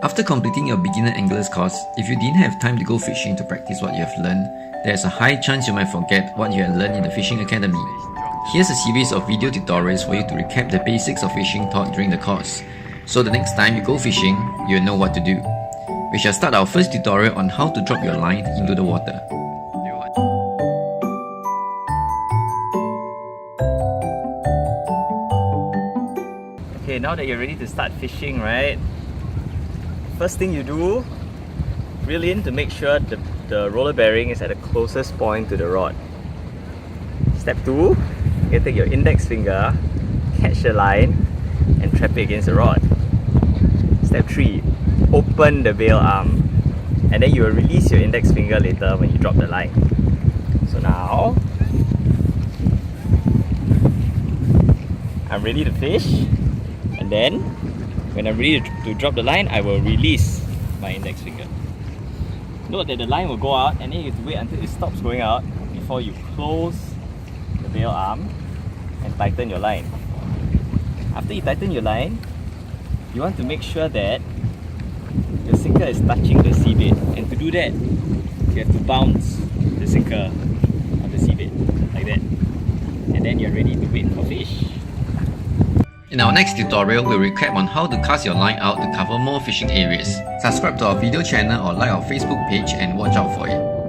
After completing your beginner anglers course, if you didn't have time to go fishing to practice what you have learned, there's a high chance you might forget what you had learned in the Fishing Academy. Here's a series of video tutorials for you to recap the basics of fishing taught during the course, so the next time you go fishing, you'll know what to do. We shall start our first tutorial on how to drop your line into the water. Okay, now that you're ready to start fishing, right? First thing you do, reel in to make sure the roller bearing is at the closest point to the rod. Step 2, you take your index finger, catch the line and trap it against the rod. Step 3, open the bail arm, and then you will release your index finger later when you drop the line. So now, I'm ready to fish, and then when I'm ready to drop the line, I will release my index finger. Note that the line will go out, and then you have to wait until it stops going out before you close the bail arm and tighten your line. After you tighten your line, you want to make sure that your sinker is touching the seabed, and to do that, you have to bounce the sinker on the seabed like that, and then you're ready to wait for fish. In our next tutorial, we'll recap on how to cast your line out to cover more fishing areas. Subscribe to our video channel or like our Facebook page and watch out for it.